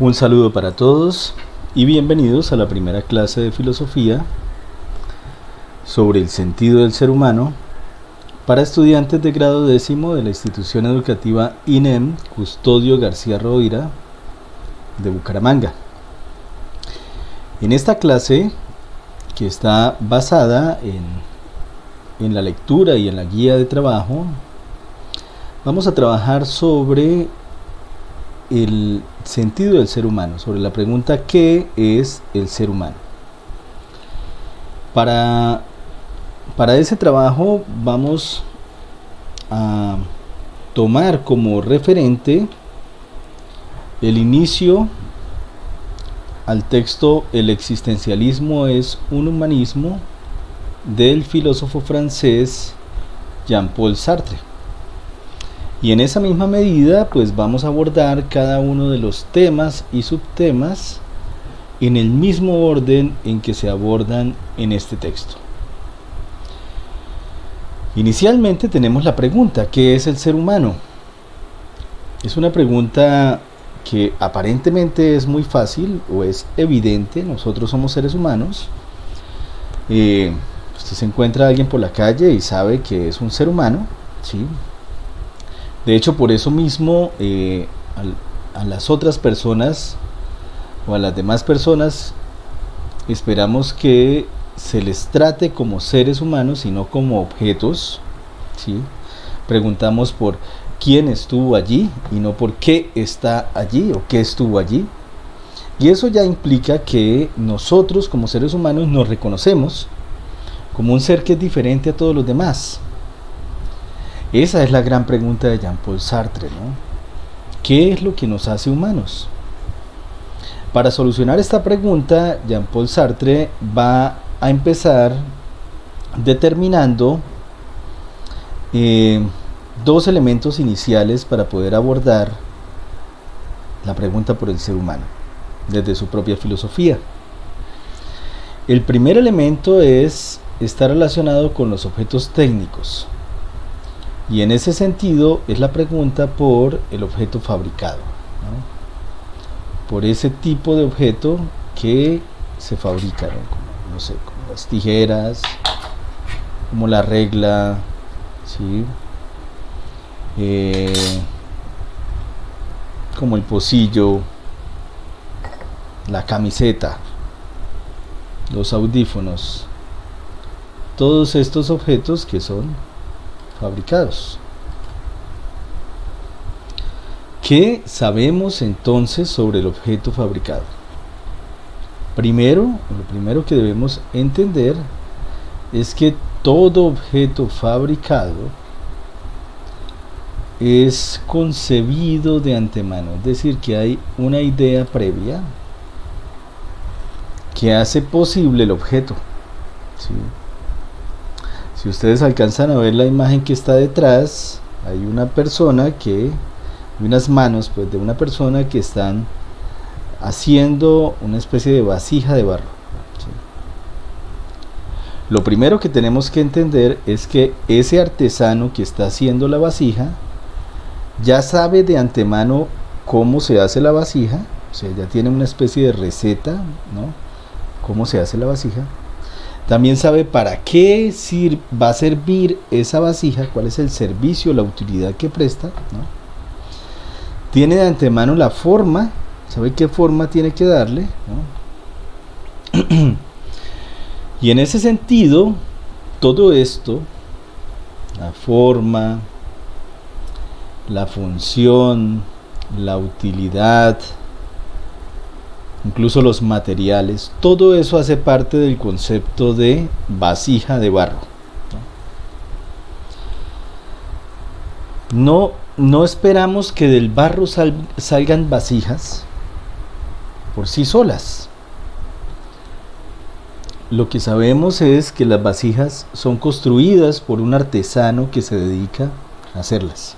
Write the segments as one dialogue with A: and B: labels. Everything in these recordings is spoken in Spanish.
A: Un saludo para todos y bienvenidos a la primera clase de filosofía sobre el sentido del ser humano para estudiantes de grado décimo de la institución educativa INEM Custodio García Rovira de Bucaramanga. En esta clase, que está basada en la lectura y en la guía de trabajo, vamos a trabajar sobre el sentido del ser humano, sobre la pregunta ¿qué es el ser humano? Para ese trabajo vamos a tomar como referente el inicio al texto El existencialismo es un humanismo del filósofo francés Jean-Paul Sartre. Y en esa misma medida, pues vamos a abordar cada uno de los temas y subtemas en el mismo orden en que se abordan en este texto. Inicialmente tenemos la pregunta, ¿qué es el ser humano? Es una pregunta que aparentemente es muy fácil o es evidente. Nosotros somos seres humanos. Usted se encuentra a alguien por la calle y sabe que es un ser humano, ¿sí? De hecho, por eso mismo a las otras personas o a las demás personas esperamos que se les trate como seres humanos y no como objetos, ¿sí? Preguntamos por quién estuvo allí y no por qué está allí o qué estuvo allí. Y eso ya implica que nosotros como seres humanos nos reconocemos como un ser que es diferente a todos los demás. Esa es la gran pregunta de Jean-Paul Sartre, ¿no? ¿Qué es lo que nos hace humanos? Para solucionar esta pregunta, Jean-Paul Sartre va a empezar determinando dos elementos iniciales para poder abordar la pregunta por el ser humano, desde su propia filosofía. El primer elemento está relacionado con los objetos técnicos. Y en ese sentido es la pregunta por el objeto fabricado, ¿no? Por ese tipo de objeto que se fabrica, ¿no? Como, no sé, como las tijeras, como la regla, ¿sí? Como el pocillo, la camiseta, los audífonos, todos estos objetos que son fabricados. ¿Qué sabemos entonces sobre el objeto fabricado? Lo primero que debemos entender es que todo objeto fabricado es concebido de antemano, es decir, que hay una idea previa que hace posible el objeto, ¿sí? Si ustedes alcanzan a ver la imagen que está detrás, hay unas manos pues, de una persona que están haciendo una especie de vasija de barro, ¿sí? Lo primero que tenemos que entender es que ese artesano que está haciendo la vasija ya sabe de antemano cómo se hace la vasija, o sea, ya tiene una especie de receta, ¿no? Cómo se hace la vasija. También sabe para qué va a servir esa vasija, cuál es el servicio, la utilidad que presta, ¿no? Tiene de antemano la forma, sabe qué forma tiene que darle, ¿no? Y en ese sentido, todo esto, la forma, la función, la utilidad, incluso los materiales, todo eso hace parte del concepto de vasija de barro. No esperamos que del barro salgan vasijas por sí solas. Lo que sabemos es que las vasijas son construidas por un artesano que se dedica a hacerlas.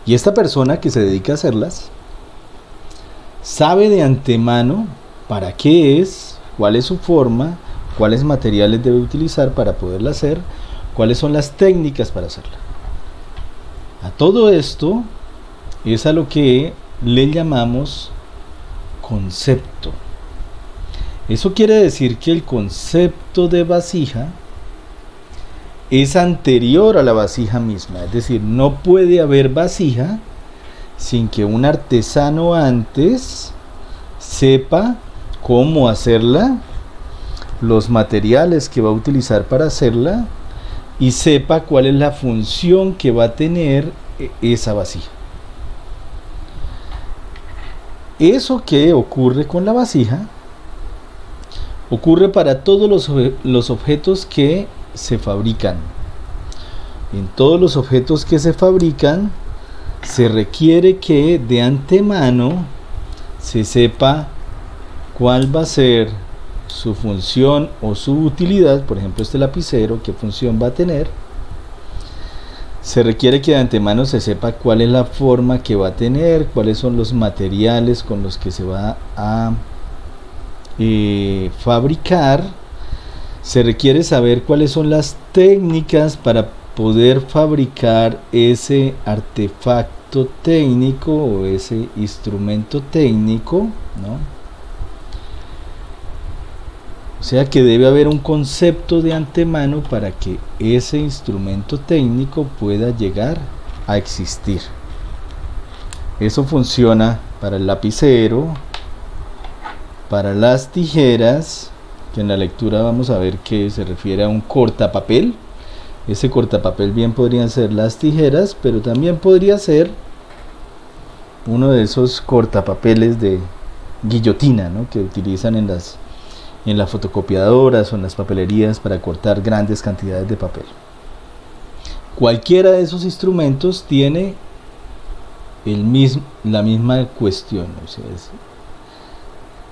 A: Y esta persona que se dedica a hacerlas sabe de antemano para qué es, cuál es su forma, cuáles materiales debe utilizar para poderla hacer, cuáles son las técnicas para hacerla. A todo esto es a lo que le llamamos concepto. Eso quiere decir que el concepto de vasija es anterior a la vasija misma, es decir, no puede haber vasija sin que un artesano antes sepa cómo hacerla, los materiales que va a utilizar para hacerla y sepa cuál es la función que va a tener esa vasija. Eso que ocurre con la vasija ocurre para todos los objetos que se fabrican. En todos los objetos que se fabrican se requiere que de antemano se sepa cuál va a ser su función o su utilidad. Por ejemplo, este lapicero, qué función va a tener. Se requiere que de antemano se sepa cuál es la forma que va a tener, cuáles son los materiales con los que se va a fabricar. Se requiere saber cuáles son las técnicas para poder fabricar ese artefacto técnico o ese instrumento técnico, ¿no? O sea que debe haber un concepto de antemano para que ese instrumento técnico pueda llegar a existir. Eso funciona para el lapicero, para las tijeras, que en la lectura vamos a ver que se refiere a un cortapapel. Ese cortapapel bien podrían ser las tijeras, pero también podría ser uno de esos cortapapeles de guillotina, ¿no?, que utilizan en las fotocopiadoras o en las papelerías para cortar grandes cantidades de papel. Cualquiera de esos instrumentos tiene la misma cuestión, o sea,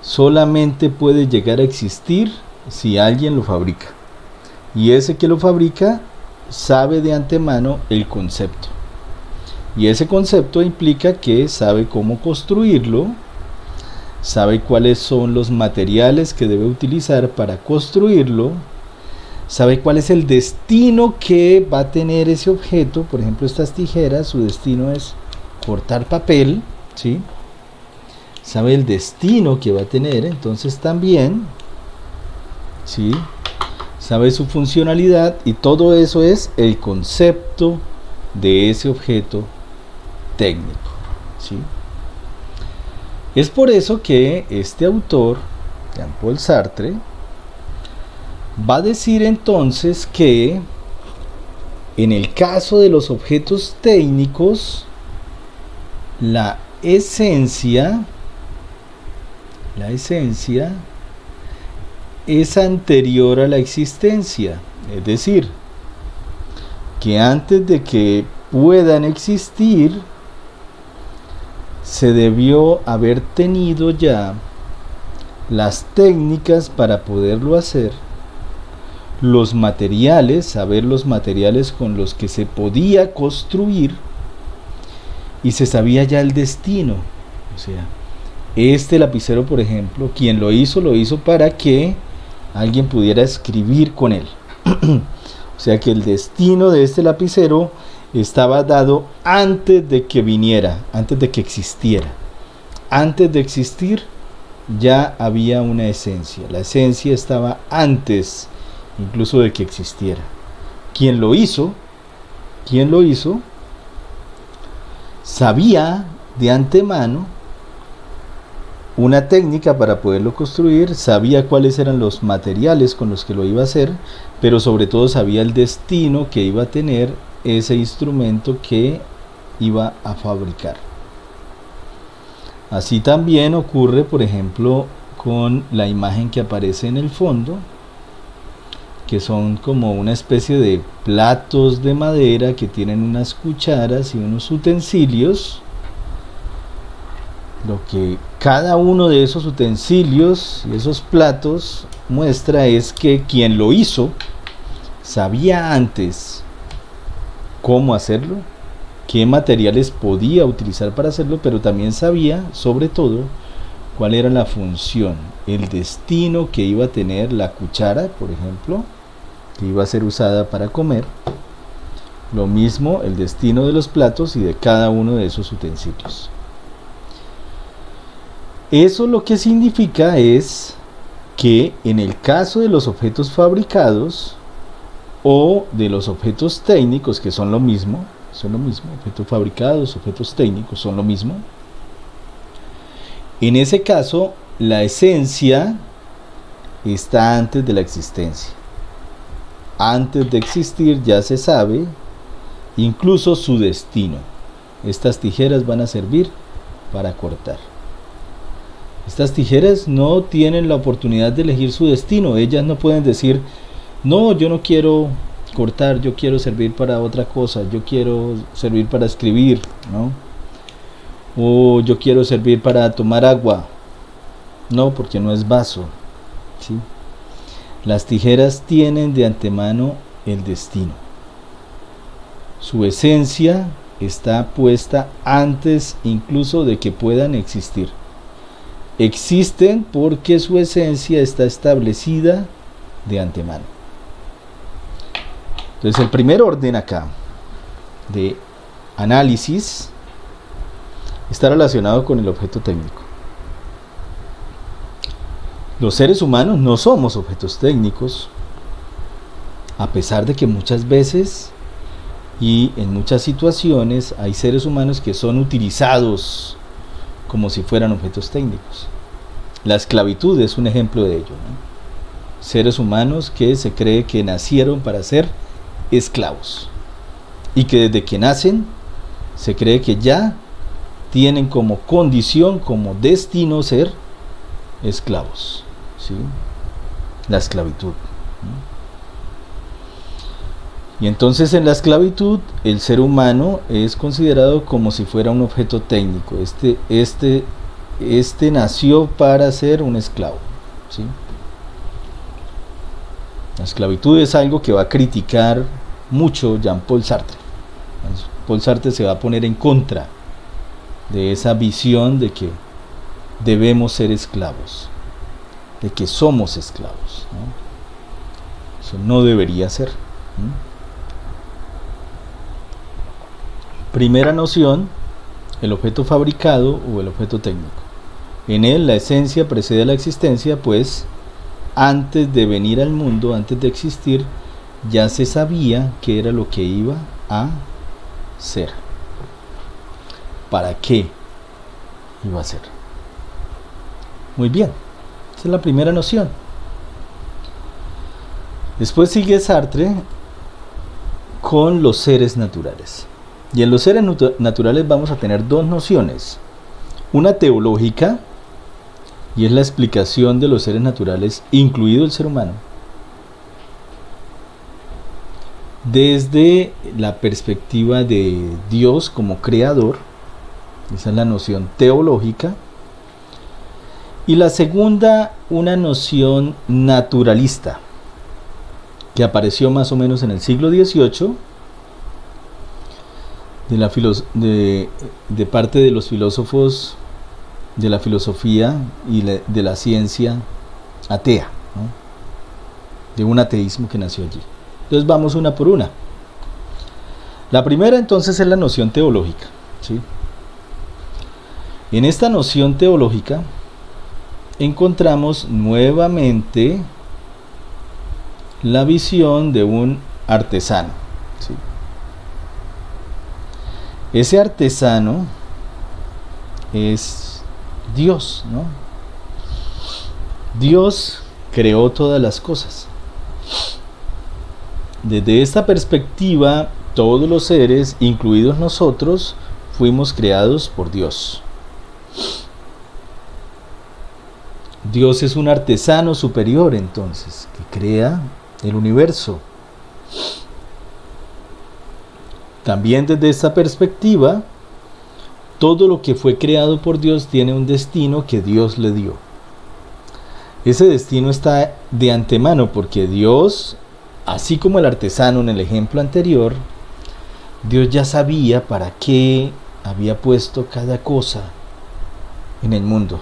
A: solamente puede llegar a existir si alguien lo fabrica, y ese que lo fabrica sabe de antemano el concepto, y ese concepto implica que sabe cómo construirlo, sabe cuáles son los materiales que debe utilizar para construirlo, sabe cuál es el destino que va a tener ese objeto. Por ejemplo, estas tijeras, su destino es cortar papel, ¿sí? Sabe el destino que va a tener, entonces también, ¿sí?, sabe su funcionalidad, y todo eso es el concepto de ese objeto técnico, ¿sí? Es por eso que este autor, Jean-Paul Sartre, va a decir entonces que en el caso de los objetos técnicos, la esencia es anterior a la existencia, es decir, que antes de que puedan existir, se debió haber tenido ya las técnicas para poderlo hacer, los materiales, saber los materiales con los que se podía construir, y se sabía ya el destino. O sea, este lapicero, por ejemplo, quien lo hizo para que alguien pudiera escribir con él. O sea que el destino de este lapicero estaba dado antes de que viniera, antes de que existiera. Antes de existir ya había una esencia. La esencia estaba antes incluso de que existiera. Quien lo hizo sabía de antemano una técnica para poderlo construir, sabía cuáles eran los materiales con los que lo iba a hacer, pero sobre todo sabía el destino que iba a tener ese instrumento que iba a fabricar. Así también ocurre, por ejemplo, con la imagen que aparece en el fondo, que son como una especie de platos de madera que tienen unas cucharas y unos utensilios. Lo que cada uno de esos utensilios y esos platos muestra es que quien lo hizo sabía antes cómo hacerlo, qué materiales podía utilizar para hacerlo, pero también sabía, sobre todo, cuál era la función, el destino que iba a tener la cuchara, por ejemplo, que iba a ser usada para comer. Lo mismo el destino de los platos y de cada uno de esos utensilios. Eso lo que significa es que en el caso de los objetos fabricados o de los objetos técnicos, que son lo mismo, objetos fabricados, objetos técnicos son lo mismo, en ese caso la esencia está antes de la existencia. Antes de existir ya se sabe incluso su destino. Estas tijeras van a servir para cortar. Estas tijeras no tienen la oportunidad de elegir su destino. Ellas no pueden decir, no, yo no quiero cortar, yo quiero servir para otra cosa, yo quiero servir para escribir, ¿no? O yo quiero servir para tomar agua. No, porque no es vaso, ¿sí? Las tijeras tienen de antemano el destino. Su esencia está puesta antes incluso de que puedan existir. Existen porque su esencia está establecida de antemano. Entonces el primer orden acá de análisis está relacionado con el objeto técnico. Los seres humanos no somos objetos técnicos, a pesar de que muchas veces y en muchas situaciones hay seres humanos que son utilizados como si fueran objetos técnicos. La esclavitud es un ejemplo de ello, ¿no? Seres humanos que se cree que nacieron para ser esclavos y que desde que nacen se cree que ya tienen como condición, como destino ser esclavos, ¿sí? La esclavitud, ¿no? Y entonces en la esclavitud el ser humano es considerado como si fuera un objeto técnico. Este nació para ser un esclavo, ¿sí? La esclavitud es algo que va a criticar mucho Jean-Paul Sartre. Paul Sartre se va a poner en contra de esa visión de que debemos ser esclavos, de que somos esclavos, ¿no? Eso no debería ser, ¿no? Primera noción, el objeto fabricado o el objeto técnico. En él la esencia precede a la existencia, pues antes de venir al mundo, antes de existir, ya se sabía qué era lo que iba a ser. ¿Para qué iba a ser? Muy bien, esa es la primera noción. Después sigue Sartre con los seres naturales. Y en los seres naturales vamos a tener dos nociones. Una teológica, y es la explicación de los seres naturales, incluido el ser humano, desde la perspectiva de Dios como creador. Esa es la noción teológica. Y la segunda, una noción naturalista, que apareció más o menos en el siglo XVIII, de parte de los filósofos de la filosofía y de la ciencia atea, ¿no? De un ateísmo que nació allí. Entonces vamos una por una. La primera entonces es la noción teológica, ¿sí? En esta noción teológica encontramos nuevamente la visión de un artesano, ¿sí? Ese artesano es Dios, ¿no? Dios creó todas las cosas. Desde esta perspectiva, todos los seres, incluidos nosotros, fuimos creados por Dios. Dios es un artesano superior, entonces, que crea el universo. También desde esta perspectiva, todo lo que fue creado por Dios tiene un destino que Dios le dio. Ese destino está de antemano porque Dios, así como el artesano en el ejemplo anterior, Dios ya sabía para qué había puesto cada cosa en el mundo,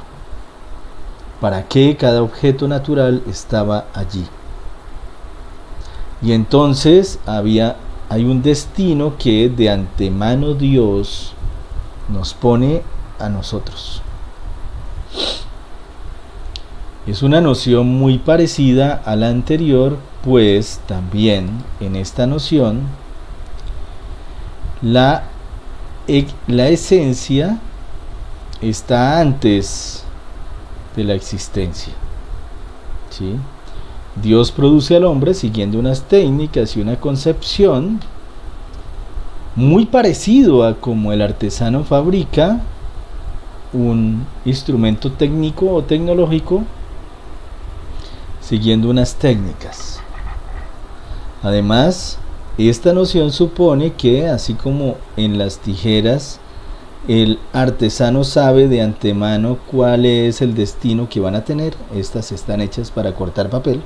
A: para qué cada objeto natural estaba allí. Y entonces hay un destino que de antemano Dios nos pone a nosotros. Es una noción muy parecida a la anterior, pues también en esta noción la esencia está antes de la existencia, ¿sí? Dios produce al hombre siguiendo unas técnicas y una concepción muy parecido a como el artesano fabrica un instrumento técnico o tecnológico siguiendo unas técnicas. Además, esta noción supone que, así como en las tijeras, el artesano sabe de antemano cuál es el destino que van a tener. Estas están hechas para cortar papel.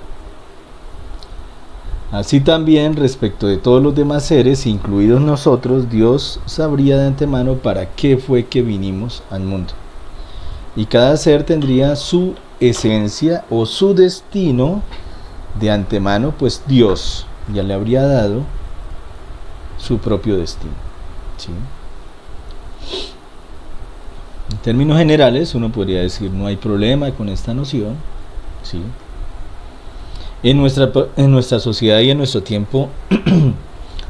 A: Así también, respecto de todos los demás seres, incluidos nosotros, Dios sabría de antemano para qué fue que vinimos al mundo. Y cada ser tendría su esencia o su destino de antemano, pues Dios ya le habría dado su propio destino, ¿sí? En términos generales, uno podría decir no hay problema con esta noción, ¿sí? En nuestra sociedad y en nuestro tiempo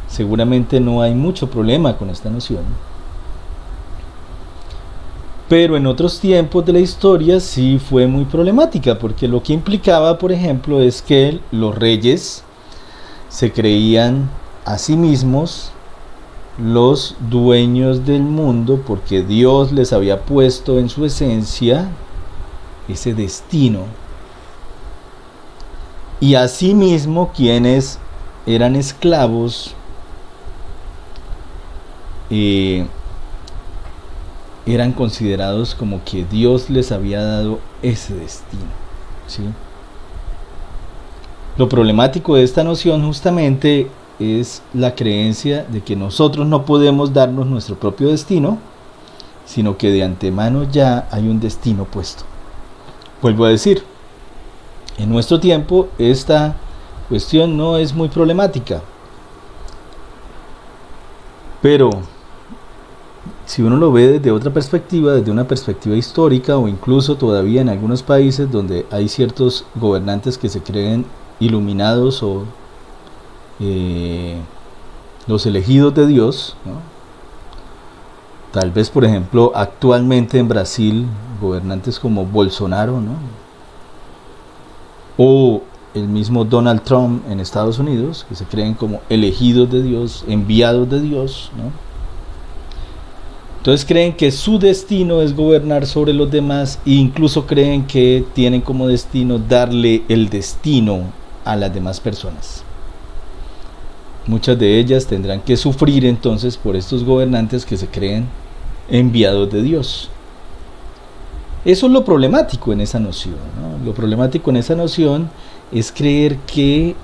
A: seguramente no hay mucho problema con esta noción. Pero en otros tiempos de la historia sí fue muy problemática, porque lo que implicaba, por ejemplo, es que los reyes se creían a sí mismos los dueños del mundo, porque Dios les había puesto en su esencia ese destino. Y asimismo, quienes eran esclavos eran considerados como que Dios les había dado ese destino, ¿sí? Lo problemático de esta noción justamente es la creencia de que nosotros no podemos darnos nuestro propio destino, sino que de antemano ya hay un destino puesto. Vuelvo a decir, en nuestro tiempo esta cuestión no es muy problemática, pero si uno lo ve desde otra perspectiva, desde una perspectiva histórica, o incluso todavía en algunos países donde hay ciertos gobernantes que se creen iluminados o los elegidos de Dios, ¿no? Tal vez, por ejemplo, actualmente en Brasil, gobernantes como Bolsonaro, ¿no? O el mismo Donald Trump en Estados Unidos, que se creen como elegidos de Dios, enviados de Dios, ¿no? Entonces creen que su destino es gobernar sobre los demás e incluso creen que tienen como destino darle el destino a las demás personas. Muchas de ellas tendrán que sufrir entonces por estos gobernantes que se creen enviados de Dios. Eso es lo problemático en esa noción, ¿no? Lo problemático en esa noción es creer que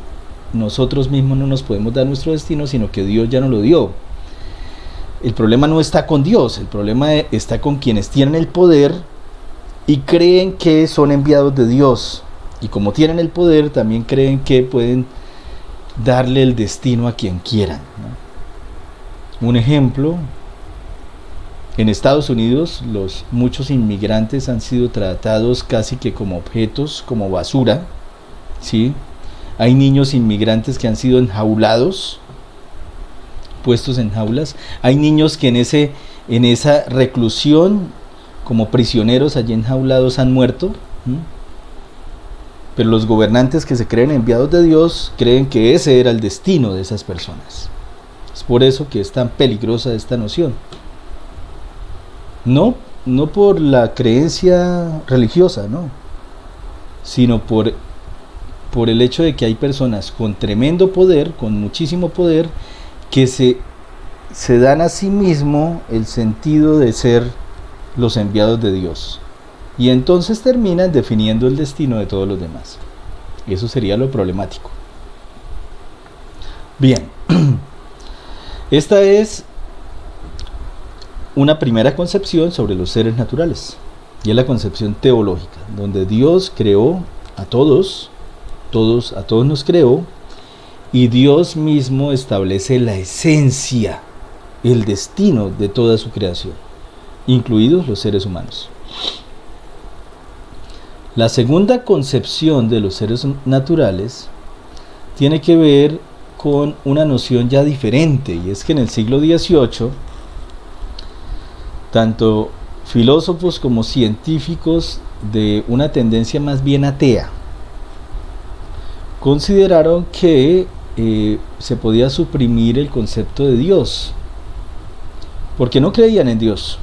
A: nosotros mismos no nos podemos dar nuestro destino, sino que Dios ya nos lo dio. El problema no está con Dios, el problema está con quienes tienen el poder y creen que son enviados de Dios. Y como tienen el poder, también creen que pueden darle el destino a quien quieran, ¿no? Un ejemplo, en Estados Unidos muchos inmigrantes han sido tratados casi que como objetos, como basura, ¿sí? Hay niños inmigrantes que han sido enjaulados, puestos en jaulas. Hay niños que en esa reclusión como prisioneros allí enjaulados han muerto, ¿sí? Pero los gobernantes que se creen enviados de Dios creen que ese era el destino de esas personas. Es por eso que es tan peligrosa esta noción. No por la creencia religiosa, no, sino por el hecho de que hay personas con tremendo poder, con muchísimo poder, que se dan a sí mismo el sentido de ser los enviados de Dios. Y entonces terminan definiendo el destino de todos los demás. Eso sería lo problemático. Bien, esta es una primera concepción sobre los seres naturales. Y es la concepción teológica, donde Dios creó a todos nos creó, y Dios mismo establece la esencia, el destino de toda su creación, incluidos los seres humanos. La segunda concepción de los seres naturales tiene que ver con una noción ya diferente, y es que en el siglo XVIII, tanto filósofos como científicos de una tendencia más bien atea consideraron que se podía suprimir el concepto de Dios, porque no creían en Dios,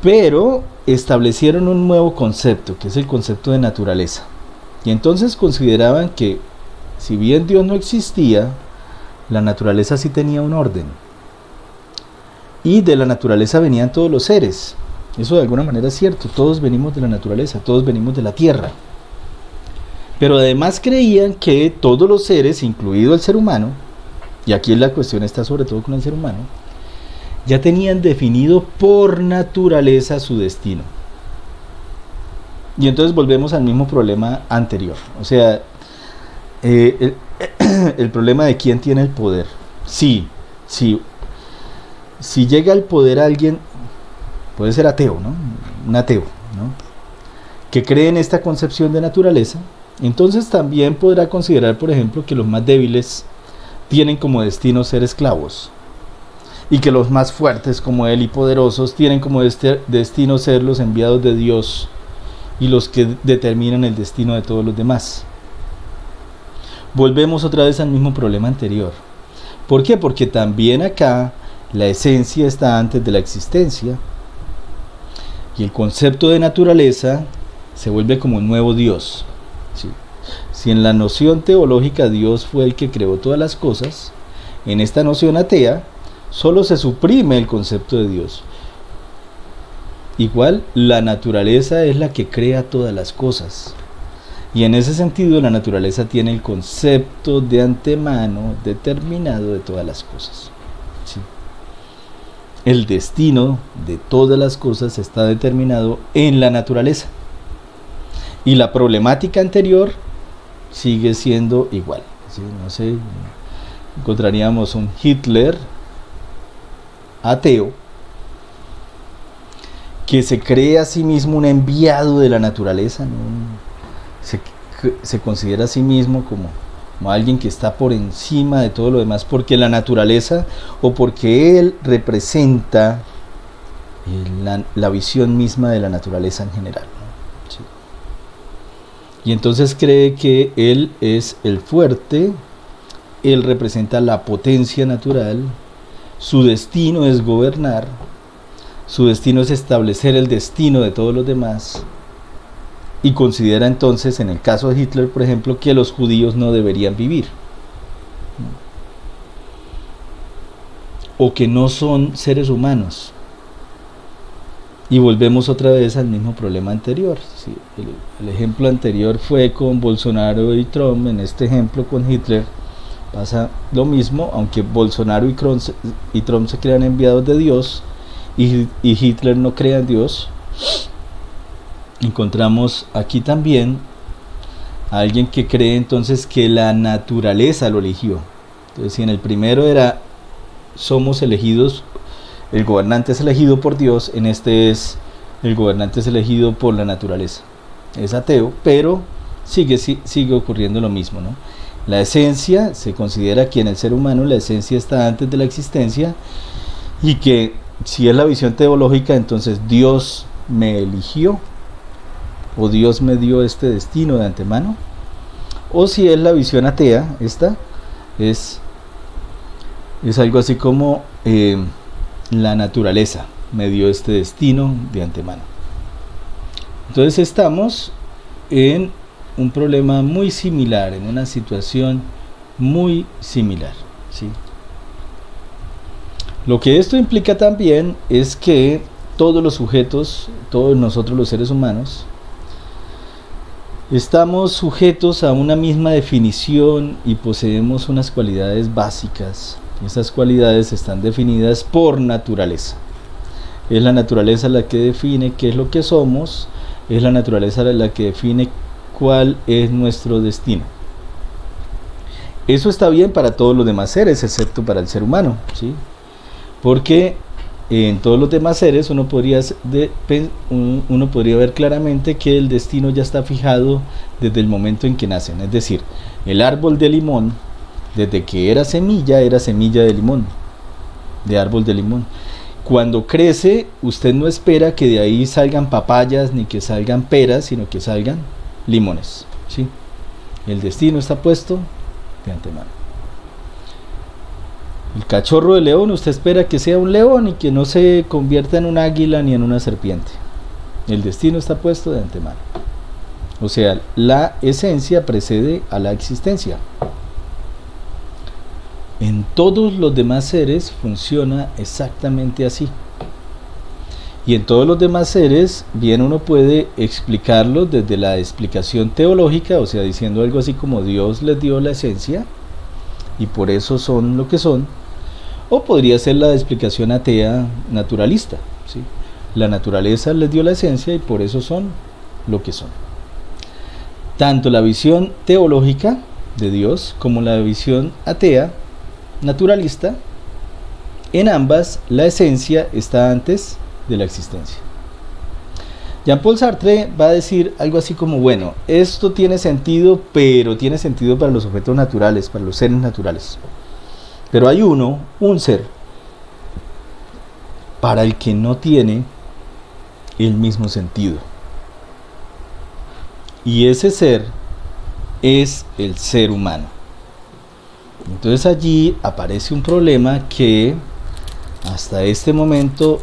A: pero establecieron un nuevo concepto, que es el concepto de naturaleza. Y entonces consideraban que, si bien Dios no existía, la naturaleza sí tenía un orden. Y de la naturaleza venían todos los seres. Eso de alguna manera es cierto, todos venimos de la naturaleza, todos venimos de la tierra. Pero además creían que todos los seres, incluido el ser humano, y aquí la cuestión está sobre todo con el ser humano, ya tenían definido por naturaleza su destino. Y entonces volvemos al mismo problema anterior. O sea, el problema de quién tiene el poder. Si llega al poder alguien, puede ser ateo, ¿no? Un ateo, ¿no? Que cree en esta concepción de naturaleza, entonces también podrá considerar, por ejemplo, que los más débiles tienen como destino ser esclavos, y que los más fuertes como él y poderosos tienen como destino ser los enviados de Dios y los que determinan el destino de todos los demás. Volvemos otra vez al mismo problema anterior. ¿Por qué? Porque también acá la esencia está antes de la existencia, y el concepto de naturaleza se vuelve como un nuevo Dios. ¿Sí? Si en la noción teológica Dios fue el que creó todas las cosas, en esta noción atea solo se suprime el concepto de Dios. Igual, la naturaleza es la que crea todas las cosas. Y en ese sentido, la naturaleza tiene el concepto de antemano determinado de todas las cosas. ¿Sí? El destino de todas las cosas está determinado en la naturaleza. Y la problemática anterior sigue siendo igual. ¿Sí? No sé, encontraríamos un Hitler ateo que se cree a sí mismo un enviado de la naturaleza, ¿no? Se considera a sí mismo como alguien que está por encima de todo lo demás, porque la naturaleza, o porque él representa la visión misma de la naturaleza en general, ¿no? Sí. Y entonces cree que él es el fuerte, él representa la potencia natural, su destino es gobernar, su destino es establecer el destino de todos los demás, y considera entonces, en el caso de Hitler, por ejemplo, que los judíos no deberían vivir, o que no son seres humanos. Y volvemos otra vez al mismo problema anterior. ¿Sí? El ejemplo anterior fue con Bolsonaro y Trump. En este ejemplo con Hitler pasa lo mismo, aunque Bolsonaro y Trump se crean enviados de Dios y Hitler no crea en Dios. Encontramos aquí también a alguien que cree entonces que la naturaleza lo eligió. Entonces, si en el primero era somos elegidos, el gobernante es elegido por Dios, en este es el gobernante es elegido por la naturaleza. Es ateo, pero sigue ocurriendo lo mismo, ¿no? La esencia, se considera que en el ser humano la esencia está antes de la existencia, y que si es la visión teológica, entonces Dios me eligió, o Dios me dio este destino de antemano. O si es la visión atea, esta es algo así como la naturaleza me dio este destino de antemano. Entonces estamos en un problema muy similar, en una situación muy similar, ¿sí? Lo que esto implica también es que todos los sujetos, todos nosotros los seres humanos, estamos sujetos a una misma definición y poseemos unas cualidades básicas. Esas cualidades están definidas por naturaleza. Es la naturaleza la que define qué es lo que somos, es la naturaleza la que define cuál es nuestro destino. Eso está bien para todos los demás seres, excepto para el ser humano, ¿sí? Porque en todos los demás seres uno podría ver claramente que el destino ya está fijado desde el momento en que nacen. Es decir, el árbol de limón, desde que era semilla de limón, de árbol de limón. Cuando crece, usted no espera que de ahí salgan papayas ni que salgan peras, sino que salgan limones, ¿sí? El destino está puesto de antemano. El cachorro de león, usted espera que sea un león y que no se convierta en un águila ni en una serpiente. El destino está puesto de antemano. O sea, la esencia precede a la existencia. En todos los demás seres funciona exactamente así. Y en todos los demás seres, bien uno puede explicarlo desde la explicación teológica, o sea, diciendo algo así como Dios les dio la esencia y por eso son lo que son. O podría ser la explicación atea naturalista, ¿sí? La naturaleza les dio la esencia y por eso son lo que son. Tanto la visión teológica de Dios como la visión atea naturalista, en ambas la esencia está antes de la existencia. Jean-Paul Sartre va a decir algo así como, bueno, esto tiene sentido, pero tiene sentido para los objetos naturales, para los seres naturales. Pero hay un ser, para el que no tiene el mismo sentido. Y ese ser es el ser humano. Entonces allí aparece un problema que hasta este momento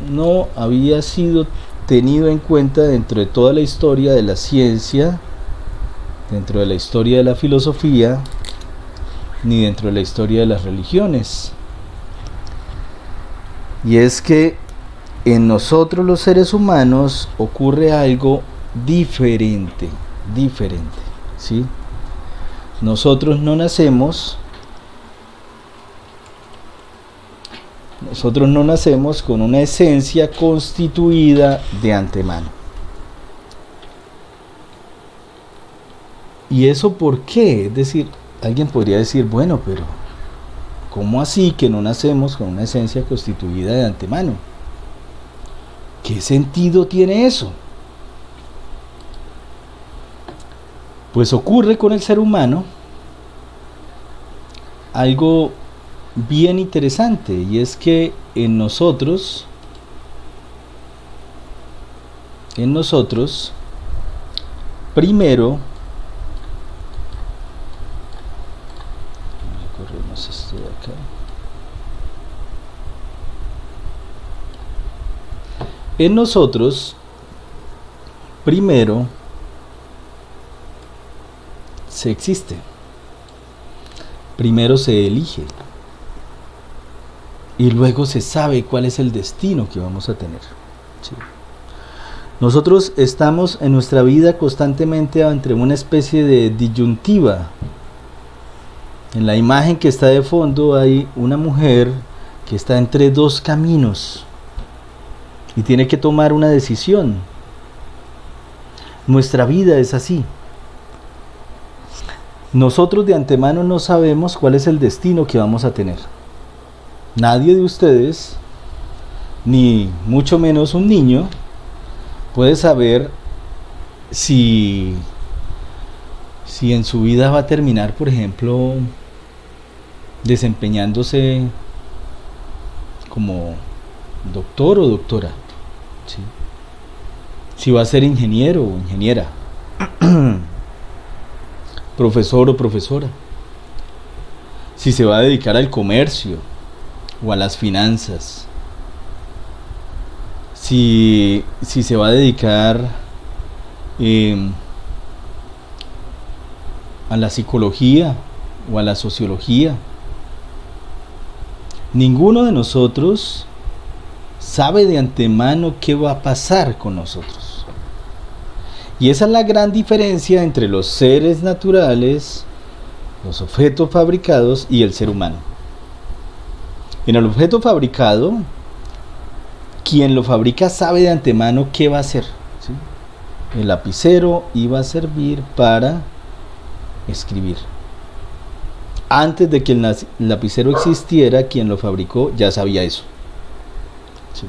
A: no había sido tenido en cuenta dentro de toda la historia de la ciencia, dentro de la historia de la filosofía, ni dentro de la historia de las religiones. Y es que en nosotros los seres humanos ocurre algo diferente, ¿sí? Nosotros no nacemos con una esencia constituida de antemano. ¿Y eso por qué? Es decir, alguien podría decir, bueno, pero ¿cómo así que no nacemos con una esencia constituida de antemano? ¿Qué sentido tiene eso? Pues ocurre con el ser humano algo bien interesante, y es que en nosotros primero, corremos esto de acá. En nosotros primero se existe, primero se elige y luego se sabe cuál es el destino que vamos a tener. Sí. Nosotros estamos en nuestra vida constantemente entre una especie de disyuntiva. En la imagen que está de fondo hay una mujer que está entre dos caminos y tiene que tomar una decisión. Nuestra vida es así. Nosotros de antemano no sabemos cuál es el destino que vamos a tener. Nadie de ustedes, ni mucho menos un niño, puede saber si en su vida va a terminar, por ejemplo, desempeñándose como doctor o doctora, ¿sí? Si va a ser ingeniero o ingeniera, profesor o profesora, si se va a dedicar al comercio o a las finanzas, si se va a dedicar a la psicología o a la sociología. Ninguno de nosotros sabe de antemano qué va a pasar con nosotros. Y esa es la gran diferencia entre los seres naturales, los objetos fabricados y el ser humano. En el objeto fabricado, quien lo fabrica sabe de antemano qué va a hacer, ¿sí? El lapicero iba a servir para escribir. Antes de que el lapicero existiera, quien lo fabricó ya sabía eso. ¿sí?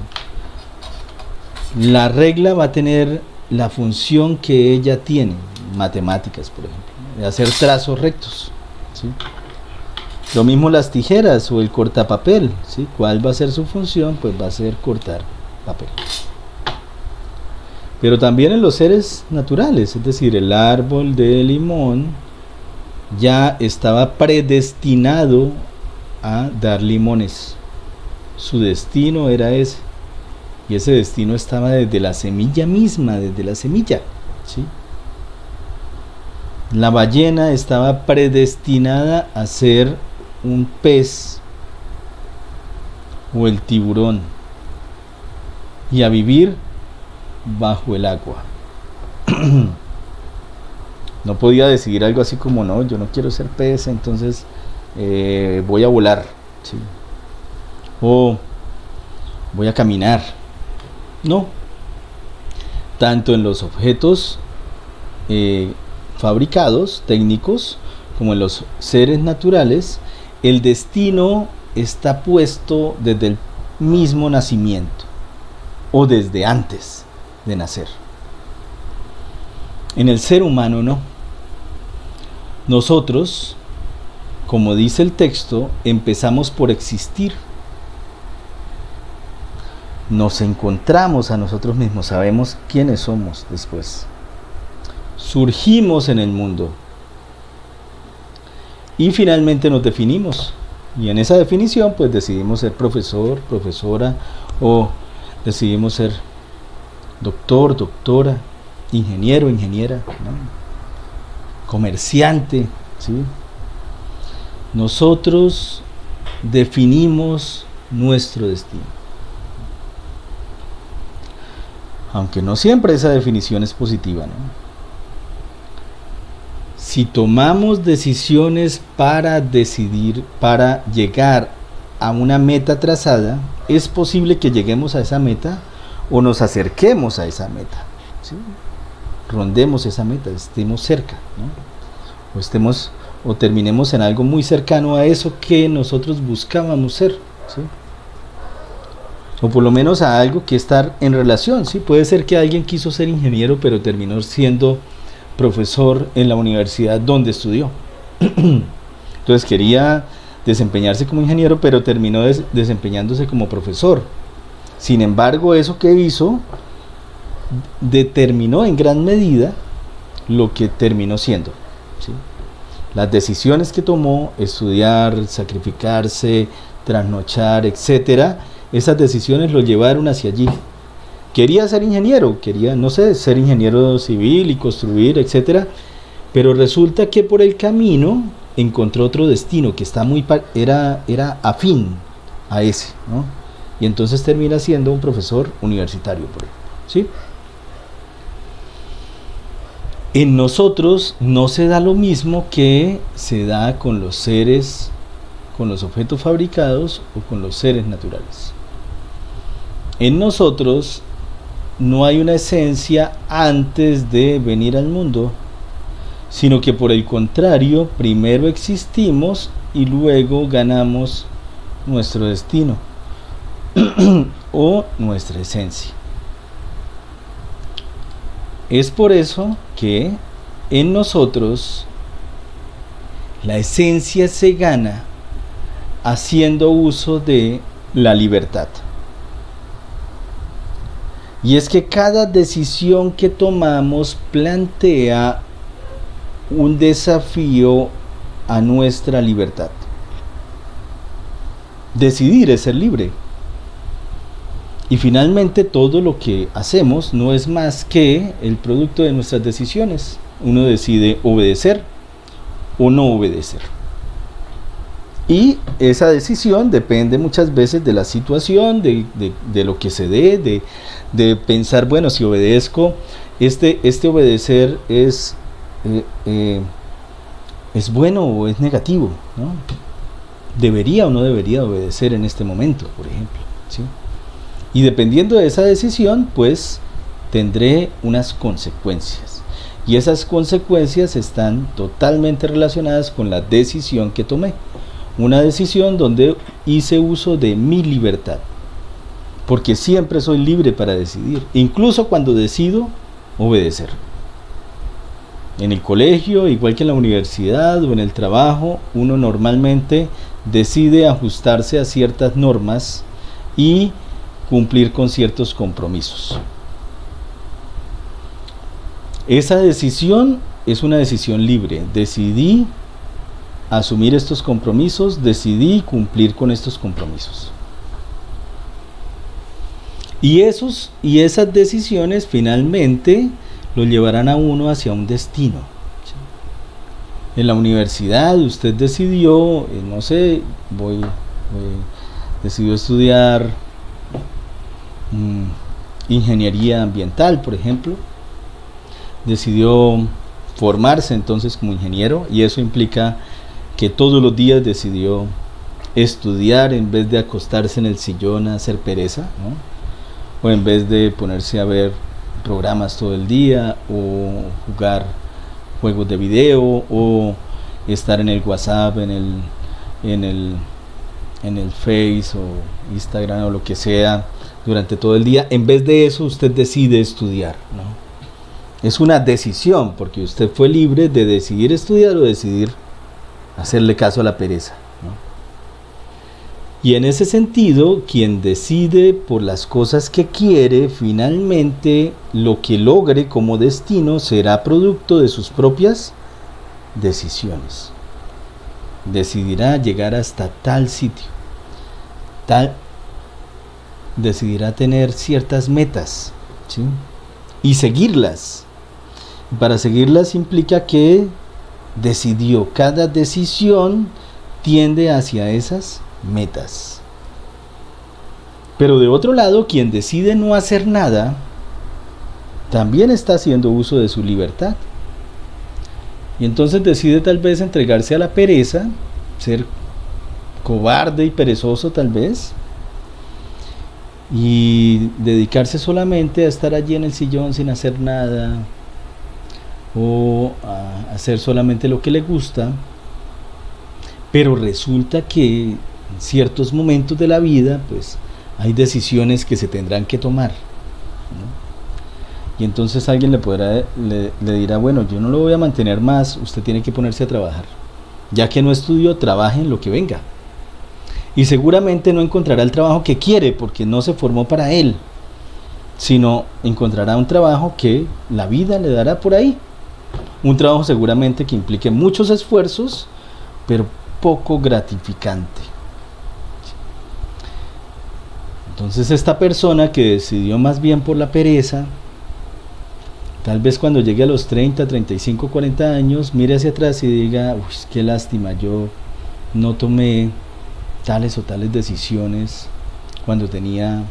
A: La regla va a tener la función que ella tiene, matemáticas, por ejemplo, de hacer trazos rectos, ¿sí? Lo mismo las tijeras o el cortapapel, ¿sí? ¿Cuál va a ser su función? Pues va a ser cortar papel. Pero también en los seres naturales, es decir, el árbol de limón ya estaba predestinado a dar limones. Su destino era ese. Y ese destino estaba desde la semilla misma, desde la semilla, ¿sí? La ballena estaba predestinada a ser un pez o el tiburón y a vivir bajo el agua. No podía decidir algo así como, no, yo no quiero ser pez, entonces voy a volar, ¿sí? O voy a caminar. No. Tanto en los objetos fabricados, técnicos, como en los seres naturales, el destino está puesto desde el mismo nacimiento o desde antes de nacer. En el ser humano no. Nosotros, como dice el texto, empezamos por existir. Nos encontramos a nosotros mismos, sabemos quiénes somos después. Surgimos en el mundo y finalmente nos definimos. Y en esa definición pues decidimos ser profesor, profesora, o decidimos ser doctor, doctora, ingeniero, ingeniera, ¿no? Comerciante, ¿sí? Nosotros definimos nuestro destino. Aunque no siempre esa definición es positiva, ¿no? Si tomamos decisiones para decidir, para llegar a una meta trazada, es posible que lleguemos a esa meta o nos acerquemos a esa meta, ¿sí? Rondemos esa meta, estemos cerca, ¿no? O terminemos en algo muy cercano a eso que nosotros buscábamos ser, ¿sí? O por lo menos a algo que estar en relación, ¿sí? Puede ser que alguien quiso ser ingeniero pero terminó siendo profesor en la universidad donde estudió. Entonces quería desempeñarse como ingeniero pero terminó desempeñándose como profesor. Sin embargo, eso que hizo determinó en gran medida lo que terminó siendo, ¿sí? Las decisiones que tomó, estudiar, sacrificarse, trasnochar, etcétera, esas decisiones lo llevaron hacia allí. Quería ser ingeniero, quería, no sé, ser ingeniero civil y construir, etcétera, pero resulta que por el camino encontró otro destino que está era afín a ese, ¿no? Y entonces termina siendo un profesor universitario, por ejemplo, ¿sí? En nosotros no se da lo mismo que se da con los seres, con los objetos fabricados o con los seres naturales. En nosotros no hay una esencia antes de venir al mundo, sino que por el contrario, primero existimos y luego ganamos nuestro destino o nuestra esencia. Es por eso que en nosotros la esencia se gana haciendo uso de la libertad. Y es que cada decisión que tomamos plantea un desafío a nuestra libertad. Decidir es ser libre. Y finalmente todo lo que hacemos no es más que el producto de nuestras decisiones. Uno decide obedecer o no obedecer. Y esa decisión depende muchas veces de la situación, de lo que se dé, de pensar, bueno, si obedezco, este obedecer es bueno o es negativo, ¿no? ¿Debería o no debería obedecer en este momento, por ejemplo? ¿Sí? Y dependiendo de esa decisión, pues tendré unas consecuencias. Y esas consecuencias están totalmente relacionadas con la decisión que tomé. Una decisión donde hice uso de mi libertad. porque siempre soy libre para decidir, incluso cuando decido obedecer. En el colegio, igual que en la universidad o en el trabajo, uno normalmente decide ajustarse a ciertas normas y cumplir con ciertos compromisos. Esa decisión es una decisión libre. Decidí asumir estos compromisos, decidí cumplir con estos compromisos. Y esas decisiones finalmente lo llevarán a uno hacia un destino. En la universidad usted decidió, no sé, decidió estudiar ingeniería ambiental, por ejemplo. Decidió formarse entonces como ingeniero, y eso implica que todos los días decidió estudiar en vez de acostarse en el sillón a hacer pereza, ¿no? O en vez de ponerse a ver programas todo el día, o jugar juegos de video, o estar en el WhatsApp, en el Face o Instagram o lo que sea durante todo el día. En vez de eso, usted decide estudiar, ¿no? Es una decisión, porque usted fue libre de decidir estudiar o decidir hacerle caso a la pereza, ¿no? Y en ese sentido, quien decide por las cosas que quiere, finalmente lo que logre como destino será producto de sus propias decisiones. Decidirá llegar hasta tal sitio, decidirá tener ciertas metas, ¿sí? Y seguirlas. Para seguirlas implica que decidió. Cada decisión tiende hacia esas metas. Pero de otro lado, quien decide no hacer nada también está haciendo uso de su libertad, y entonces decide tal vez entregarse a la pereza, ser cobarde y perezoso tal vez, y dedicarse solamente a estar allí en el sillón sin hacer nada, o a hacer solamente lo que le gusta. Pero resulta que en ciertos momentos de la vida, pues hay decisiones que se tendrán que tomar, ¿no? Y entonces alguien le dirá, bueno, yo no lo voy a mantener más, usted tiene que ponerse a trabajar. Ya que no estudió, trabaje en lo que venga. Y seguramente no encontrará el trabajo que quiere, porque no se formó para él, sino encontrará un trabajo que la vida le dará por ahí. Un trabajo seguramente que implique muchos esfuerzos, pero poco gratificante. Entonces esta persona que decidió más bien por la pereza, tal vez cuando llegue a los 30, 35, 40 años, mire hacia atrás y diga, uy, qué lástima, yo no tomé tales o tales decisiones cuando tenía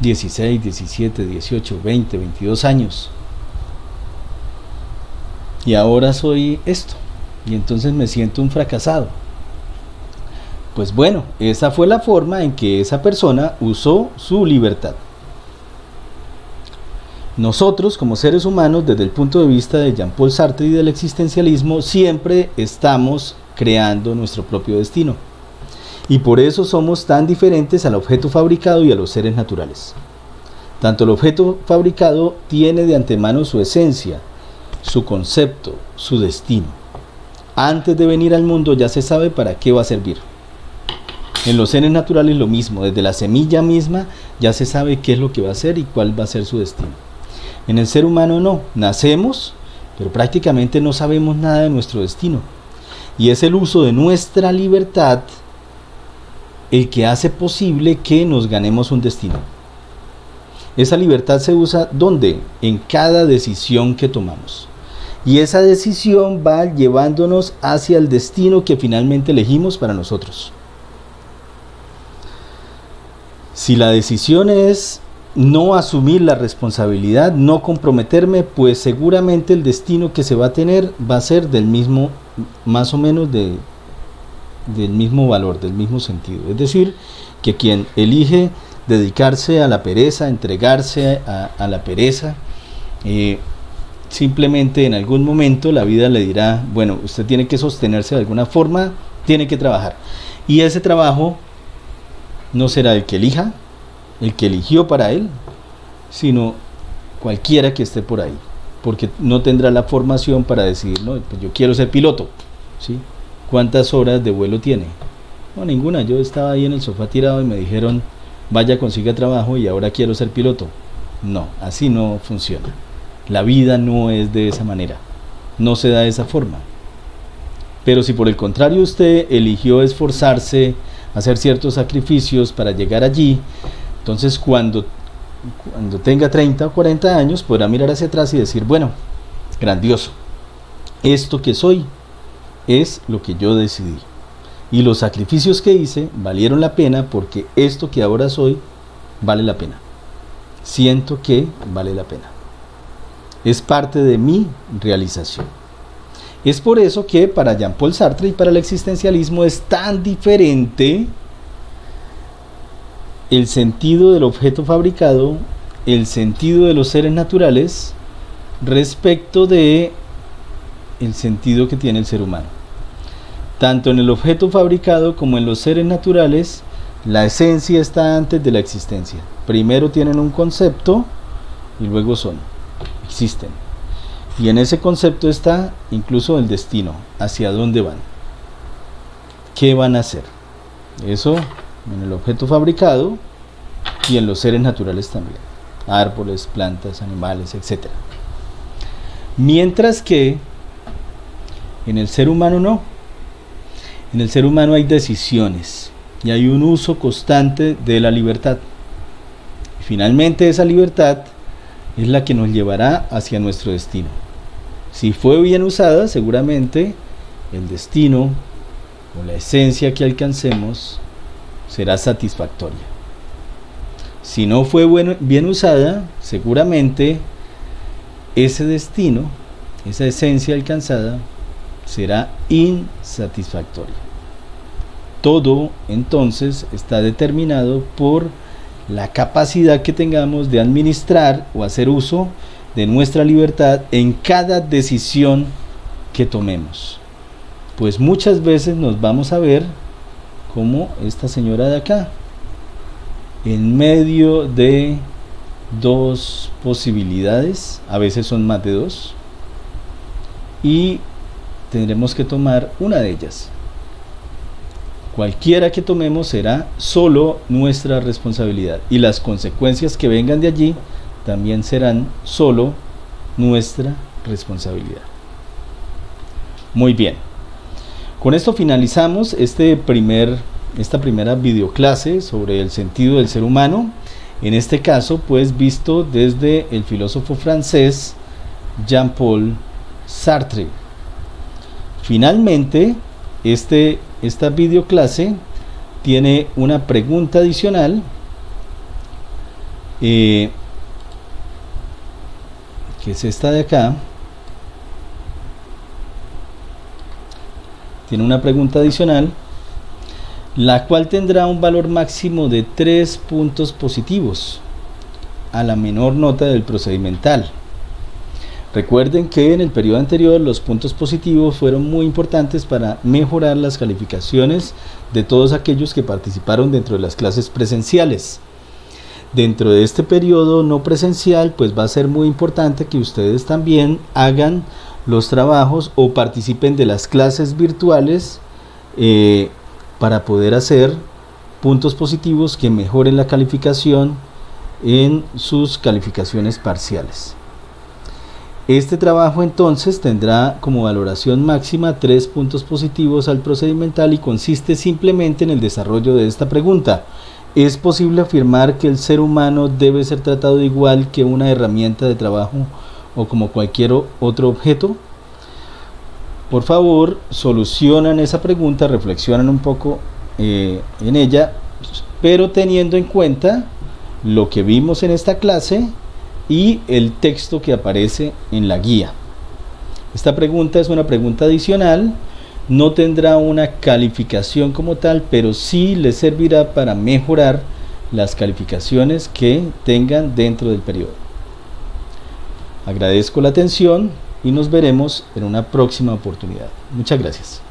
A: 16, 17, 18, 20, 22 años. Y ahora soy esto, y entonces me siento un fracasado. Pues bueno, esa fue la forma en que esa persona usó su libertad. Nosotros, como seres humanos, desde el punto de vista de Jean-Paul Sartre y del existencialismo, siempre estamos creando nuestro propio destino. Y por eso somos tan diferentes al objeto fabricado y a los seres naturales. Tanto el objeto fabricado tiene de antemano su esencia, su concepto, su destino. Antes de venir al mundo ya se sabe para qué va a servir. En los seres naturales lo mismo, desde la semilla misma ya se sabe qué es lo que va a hacer y cuál va a ser su destino. En el ser humano no, nacemos, pero prácticamente no sabemos nada de nuestro destino. Y es el uso de nuestra libertad el que hace posible que nos ganemos un destino. Esa libertad se usa ¿dónde? En cada decisión que tomamos. Y esa decisión va llevándonos hacia el destino que finalmente elegimos para nosotros. Si la decisión es no asumir la responsabilidad, no comprometerme, pues seguramente el destino que se va a tener va a ser del mismo, más o menos del mismo valor, del mismo sentido. Es decir, que quien elige dedicarse a la pereza, entregarse a la pereza, simplemente en algún momento la vida le dirá, bueno, usted tiene que sostenerse de alguna forma, tiene que trabajar. Y ese trabajo no será el que elija, el que eligió para él, sino cualquiera que esté por ahí, porque no tendrá la formación para decidir, no, pues yo quiero ser piloto, ¿sí? ¿Cuántas horas de vuelo tiene? No, ninguna. Yo estaba ahí en el sofá tirado y me dijeron, vaya, consiga trabajo y ahora quiero ser piloto. No, así no funciona. La vida no es de esa manera, no se da de esa forma. Pero si por el contrario usted eligió esforzarse, hacer ciertos sacrificios para llegar allí, entonces cuando tenga 30 o 40 años podrá mirar hacia atrás y decir, bueno, grandioso, esto que soy es lo que yo decidí. Y los sacrificios que hice valieron la pena porque esto que ahora soy vale la pena. Siento que vale la pena. Es parte de mi realización. Es por eso que para Jean-Paul Sartre y para el existencialismo es tan diferente el sentido del objeto fabricado, el sentido de los seres naturales, respecto de el sentido que tiene el ser humano. Tanto en el objeto fabricado como en los seres naturales, la esencia está antes de la existencia. Primero tienen un concepto y luego existen. Y en ese concepto está incluso el destino, hacia dónde van, qué van a hacer. Eso en el objeto fabricado y en los seres naturales también, árboles, plantas, animales, etc. Mientras que en el ser humano no. En el ser humano hay decisiones y hay un uso constante de la libertad. Y finalmente esa libertad es la que nos llevará hacia nuestro destino. Si fue bien usada, seguramente el destino o la esencia que alcancemos será satisfactoria. Si no fue bien usada, seguramente ese destino, esa esencia alcanzada, será insatisfactoria. Todo entonces está determinado por la capacidad que tengamos de administrar o hacer uso de nuestra libertad en cada decisión que tomemos. Pues muchas veces nos vamos a ver como esta señora de acá, en medio de dos posibilidades, a veces son más de dos, y tendremos que tomar una de ellas. Cualquiera que tomemos será solo nuestra responsabilidad y las consecuencias que vengan de allí también serán solo nuestra responsabilidad. Muy bien, con esto finalizamos esta primera videoclase sobre el sentido del ser humano, en este caso pues visto desde el filósofo francés Jean-Paul Sartre. Finalmente, esta videoclase tiene una pregunta adicional que es esta de acá. Tiene una pregunta adicional, la cual tendrá un valor máximo de 3 puntos positivos a la menor nota del procedimental. Recuerden que en el periodo anterior los puntos positivos fueron muy importantes para mejorar las calificaciones de todos aquellos que participaron dentro de las clases presenciales. Dentro de este periodo no presencial, pues va a ser muy importante que ustedes también hagan los trabajos o participen de las clases virtuales para poder hacer puntos positivos que mejoren la calificación en sus calificaciones parciales. Este trabajo entonces tendrá como valoración máxima 3 puntos positivos al procedimental y consiste simplemente en el desarrollo de esta pregunta. ¿Es posible afirmar que el ser humano debe ser tratado igual que una herramienta de trabajo o como cualquier otro objeto? Por favor, solucionan esa pregunta, reflexionan un poco en ella, pero teniendo en cuenta lo que vimos en esta clase y el texto que aparece en la guía. Esta pregunta es una pregunta adicional, no tendrá una calificación como tal, pero sí les servirá para mejorar las calificaciones que tengan dentro del periodo. Agradezco la atención y nos veremos en una próxima oportunidad. Muchas gracias.